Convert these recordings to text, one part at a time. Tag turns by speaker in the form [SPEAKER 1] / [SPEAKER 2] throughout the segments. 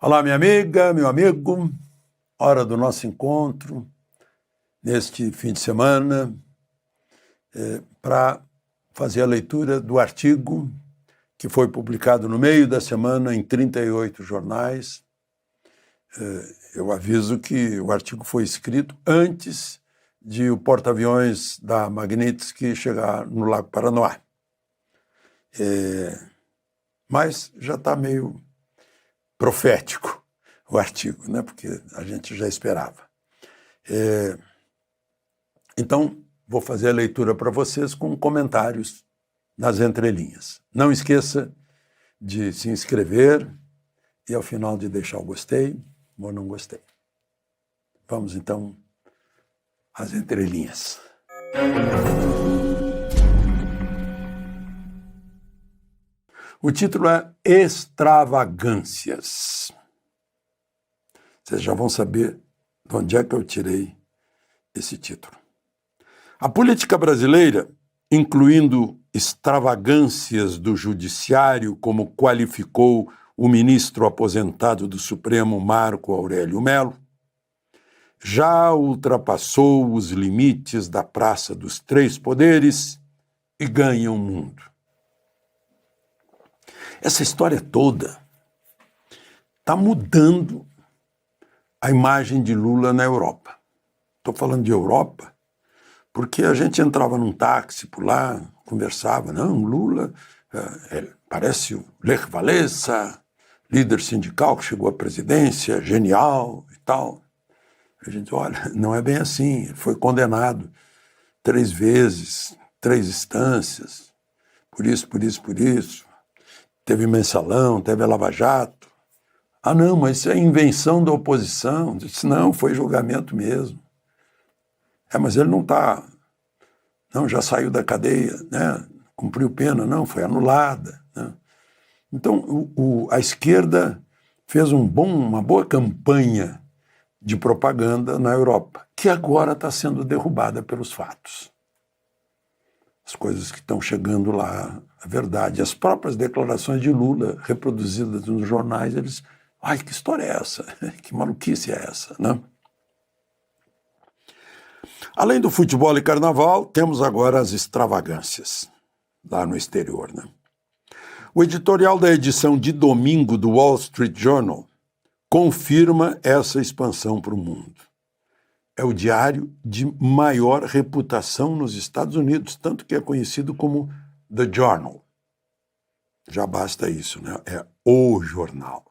[SPEAKER 1] Olá, minha amiga, meu amigo, hora do nosso encontro neste fim de semana para fazer a leitura do artigo que foi publicado no meio da semana em 38 jornais. Eu aviso que o artigo foi escrito antes de o porta-aviões da Magnitsky chegar no Lago Paranoá. Mas já está meio profético o artigo, né? Porque a gente já esperava. Então, vou fazer a leitura para vocês com comentários nas entrelinhas. Não esqueça de se inscrever e, ao final, de deixar o gostei ou não gostei. Vamos, então, às entrelinhas. O título é Extravagâncias. Vocês já vão saber de onde é que eu tirei esse título. A política brasileira, incluindo extravagâncias do judiciário, como qualificou o ministro aposentado do Supremo, Marco Aurélio Mello, já ultrapassou os limites da Praça dos Três Poderes e ganha o mundo. Essa história toda está mudando a imagem de Lula na Europa. Estou falando de Europa porque a gente entrava num táxi por lá, conversava, não, Lula parece o Lech Walesa, líder sindical que chegou à presidência, genial e tal. A gente, olha, não é bem assim, ele foi condenado 3 vezes, 3 instâncias, por isso, teve mensalão, teve a Lava Jato. Ah, não, mas isso é invenção da oposição. Eu disse, não, foi julgamento mesmo. Mas ele não está... Não, já saiu da cadeia, né? Cumpriu pena, não, foi anulada. Né? Então, a esquerda fez uma boa campanha de propaganda na Europa, que agora está sendo derrubada pelos fatos. As coisas que estão chegando lá, a verdade. As próprias declarações de Lula, reproduzidas nos jornais, eles... Ai, que história é essa? Que maluquice é essa, né? Além do futebol e carnaval, temos agora as extravagâncias, lá no exterior, né? O editorial da edição de domingo do Wall Street Journal confirma essa expansão para o mundo. É o diário de maior reputação nos Estados Unidos, tanto que é conhecido como The Journal. Já basta isso, né? É o jornal.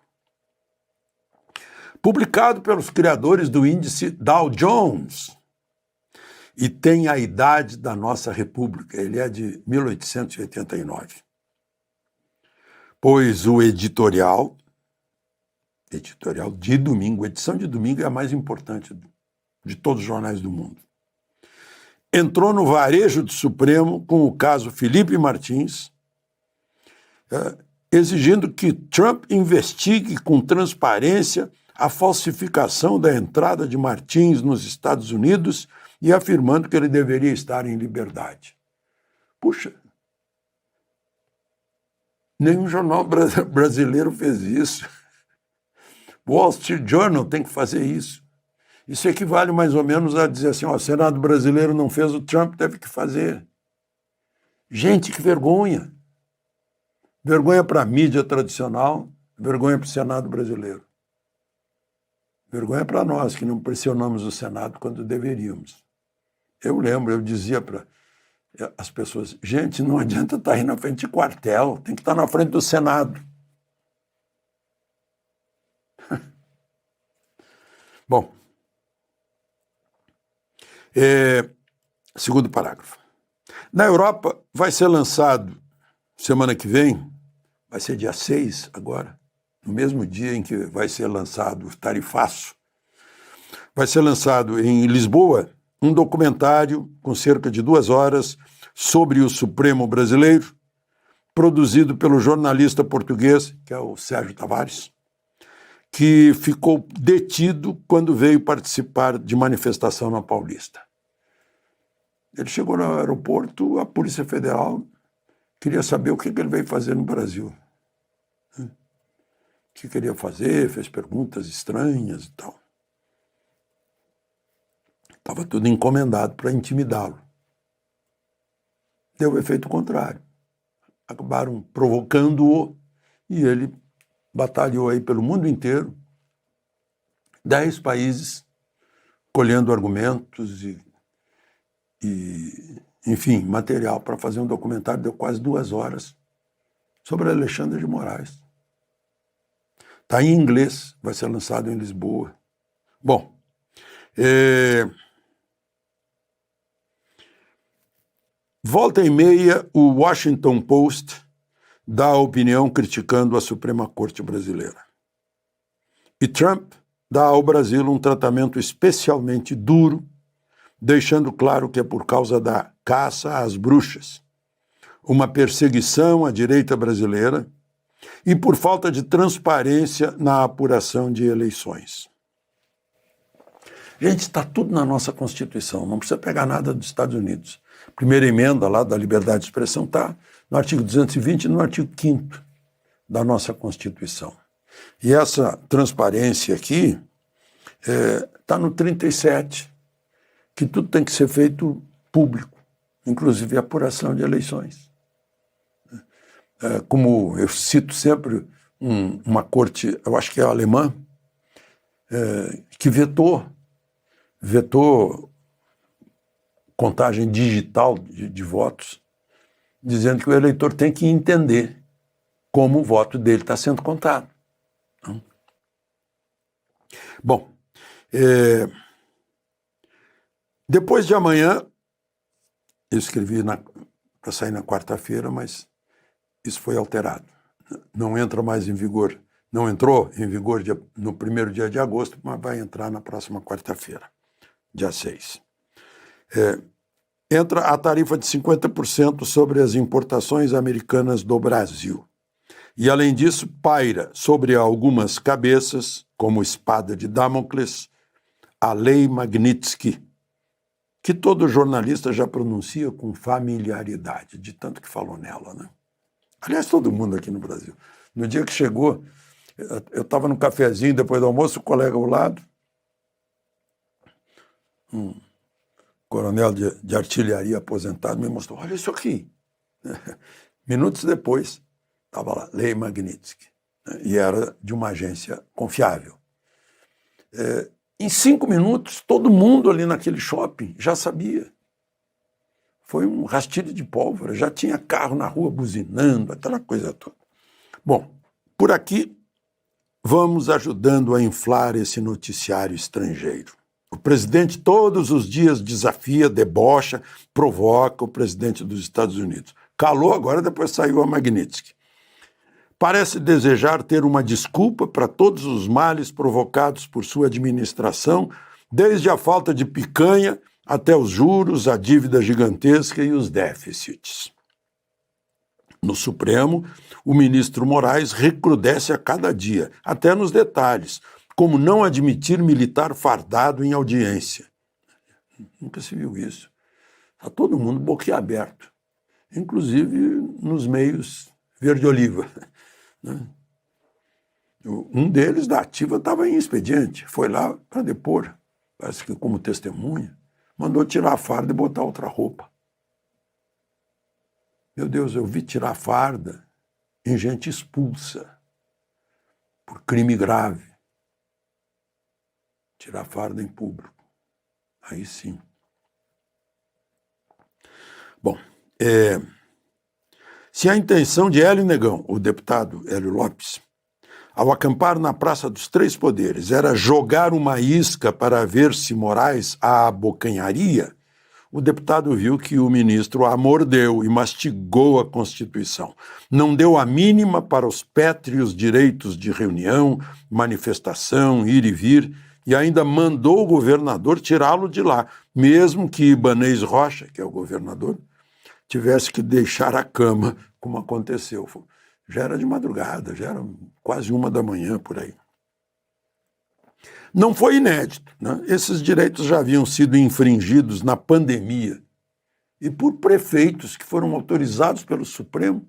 [SPEAKER 1] Publicado pelos criadores do índice Dow Jones, e tem a idade da nossa república, ele é de 1889. Pois o editorial de domingo, edição de domingo é a mais importante de todos os jornais do mundo, entrou no varejo do Supremo com o caso Felipe Martins, exigindo que Trump investigue com transparência a falsificação da entrada de Martins nos Estados Unidos e afirmando que ele deveria estar em liberdade. Puxa, nenhum jornal brasileiro fez isso. O Wall Street Journal tem que fazer isso. Isso equivale mais ou menos a dizer assim, o Senado brasileiro não fez, o Trump teve que fazer. Gente, que vergonha. Vergonha para a mídia tradicional, vergonha para o Senado brasileiro. Vergonha para nós, que não pressionamos o Senado quando deveríamos. Eu lembro, eu dizia para as pessoas, gente, não adianta estar aí na frente de quartel, tem que estar na frente do Senado. Bom, segundo parágrafo. Na Europa vai ser lançado, semana que vem, vai ser dia 6 agora, no mesmo dia em que vai ser lançado o tarifaço, vai ser lançado em Lisboa um documentário com cerca de 2 horas sobre o Supremo brasileiro, produzido pelo jornalista português, que é o Sérgio Tavares, que ficou detido quando veio participar de manifestação na Paulista. Ele chegou no aeroporto, a Polícia Federal queria saber o que ele veio fazer no Brasil. que queria fazer, fez perguntas estranhas e tal. Estava tudo encomendado para intimidá-lo. Deu o efeito contrário. Acabaram provocando-o e ele batalhou aí pelo mundo inteiro, 10 países, colhendo argumentos e enfim, material para fazer um documentário. Deu quase 2 horas sobre Alexandre de Moraes. Está em inglês, vai ser lançado em Lisboa. Bom, volta e meia, o Washington Post dá a opinião criticando a Suprema Corte brasileira. E Trump dá ao Brasil um tratamento especialmente duro, deixando claro que é por causa da caça às bruxas, uma perseguição à direita brasileira e por falta de transparência na apuração de eleições. Gente, está tudo na nossa Constituição, não precisa pegar nada dos Estados Unidos. Primeira emenda lá da liberdade de expressão está no artigo 220 e no artigo 5º da nossa Constituição. E essa transparência aqui está no 37, que tudo tem que ser feito público, inclusive a apuração de eleições. Como eu cito sempre uma corte, eu acho que é alemã, que vetou contagem digital de votos, dizendo que o eleitor tem que entender como o voto dele está sendo contado. Bom, depois de amanhã, eu escrevi para sair na quarta-feira, mas isso foi alterado. Não entra mais em vigor, não entrou em vigor no primeiro dia de agosto, mas vai entrar na próxima quarta-feira, dia 6. Entra a tarifa de 50% sobre as importações americanas do Brasil. E, além disso, paira sobre algumas cabeças, como espada de Damocles, a Lei Magnitsky, que todo jornalista já pronuncia com familiaridade, de tanto que falou nela, né? Aliás, todo mundo aqui no Brasil. No dia que chegou, eu estava no cafezinho, depois do almoço, o colega ao lado, um coronel de artilharia aposentado, me mostrou, olha isso aqui. Minutos depois, estava lá, Lei Magnitsky, e era de uma agência confiável. Em 5 minutos, todo mundo ali naquele shopping já sabia. Foi um rastilho de pólvora, já tinha carro na rua buzinando, aquela coisa toda. Bom, por aqui vamos ajudando a inflar esse noticiário estrangeiro. O presidente todos os dias desafia, debocha, provoca o presidente dos Estados Unidos. Calou agora, depois saiu a Magnitsky. Parece desejar ter uma desculpa para todos os males provocados por sua administração, desde a falta de picanha até os juros, a dívida gigantesca e os déficits. No Supremo, o ministro Moraes recrudesce a cada dia, até nos detalhes, como não admitir militar fardado em audiência. Nunca se viu isso. Está todo mundo boquiaberto, inclusive nos meios verde-oliva. Um deles, da ativa, estava em expediente, foi lá para depor, parece que como testemunha, mandou tirar a farda e botar outra roupa. Meu Deus, eu vi tirar a farda em gente expulsa por crime grave. Tirar a farda em público. Aí sim. Bom, se a intenção de Hélio Negão, o deputado Hélio Lopes, ao acampar na Praça dos Três Poderes, era jogar uma isca para ver se Moraes a abocanharia, o deputado viu que o ministro a mordeu e mastigou a Constituição. Não deu a mínima para os pétreos direitos de reunião, manifestação, ir e vir, e ainda mandou o governador tirá-lo de lá, mesmo que Ibanez Rocha, que é o governador, tivesse que deixar a cama, como aconteceu. Já era de madrugada, já era quase 1 da manhã, por aí. Não foi inédito, né? Esses direitos já haviam sido infringidos na pandemia e por prefeitos que foram autorizados pelo Supremo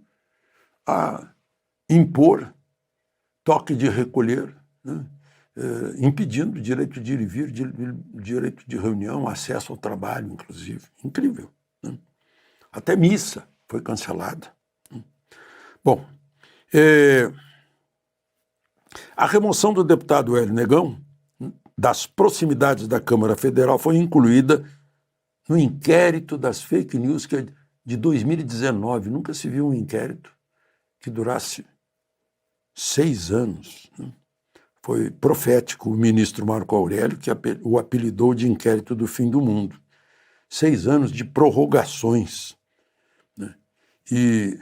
[SPEAKER 1] a impor toque de recolher, né? Impedindo o direito de ir e vir, direito de reunião, acesso ao trabalho, inclusive. Incrível. Né? Até missa foi cancelada. Bom, a remoção do deputado Hélio Negão das proximidades da Câmara Federal foi incluída no inquérito das fake news que é de 2019. Nunca se viu um inquérito que durasse 6 anos. Né? Foi profético o ministro Marco Aurélio, que o apelidou de inquérito do fim do mundo. 6 anos de prorrogações. Né? E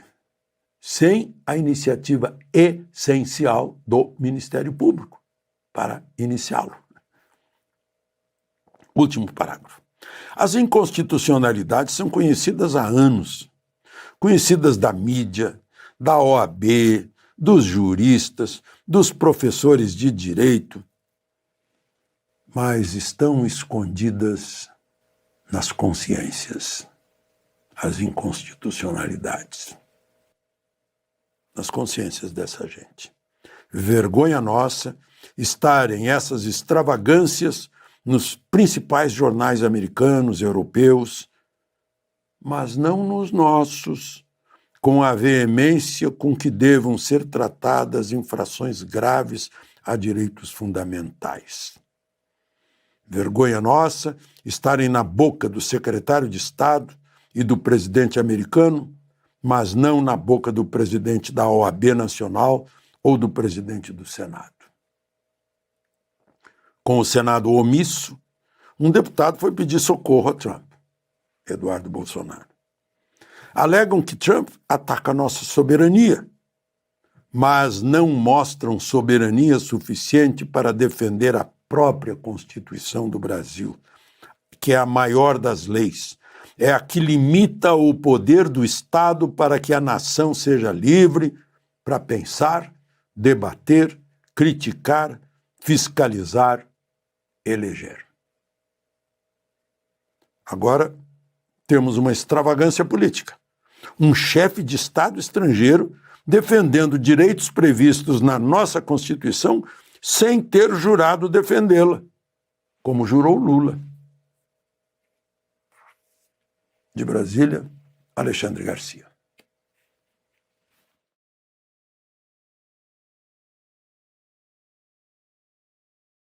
[SPEAKER 1] sem a iniciativa essencial do Ministério Público para iniciá-lo. Último parágrafo. As inconstitucionalidades são conhecidas há anos, conhecidas da mídia, da OAB, dos juristas, dos professores de direito, mas estão escondidas nas consciências, as inconstitucionalidades, nas consciências dessa gente. Vergonha nossa estarem essas extravagâncias nos principais jornais americanos, europeus, mas não nos nossos, com a veemência com que devam ser tratadas infrações graves a direitos fundamentais. Vergonha nossa estarem na boca do secretário de Estado e do presidente americano, mas não na boca do presidente da OAB Nacional ou do presidente do Senado. Com o Senado omisso, um deputado foi pedir socorro a Trump, Eduardo Bolsonaro. Alegam que Trump ataca a nossa soberania, mas não mostram soberania suficiente para defender a própria Constituição do Brasil, que é a maior das leis. É a que limita o poder do Estado para que a nação seja livre para pensar, debater, criticar, fiscalizar, eleger. Agora, temos uma extravagância política. Um chefe de Estado estrangeiro defendendo direitos previstos na nossa Constituição sem ter jurado defendê-la, como jurou Lula. De Brasília, Alexandre Garcia.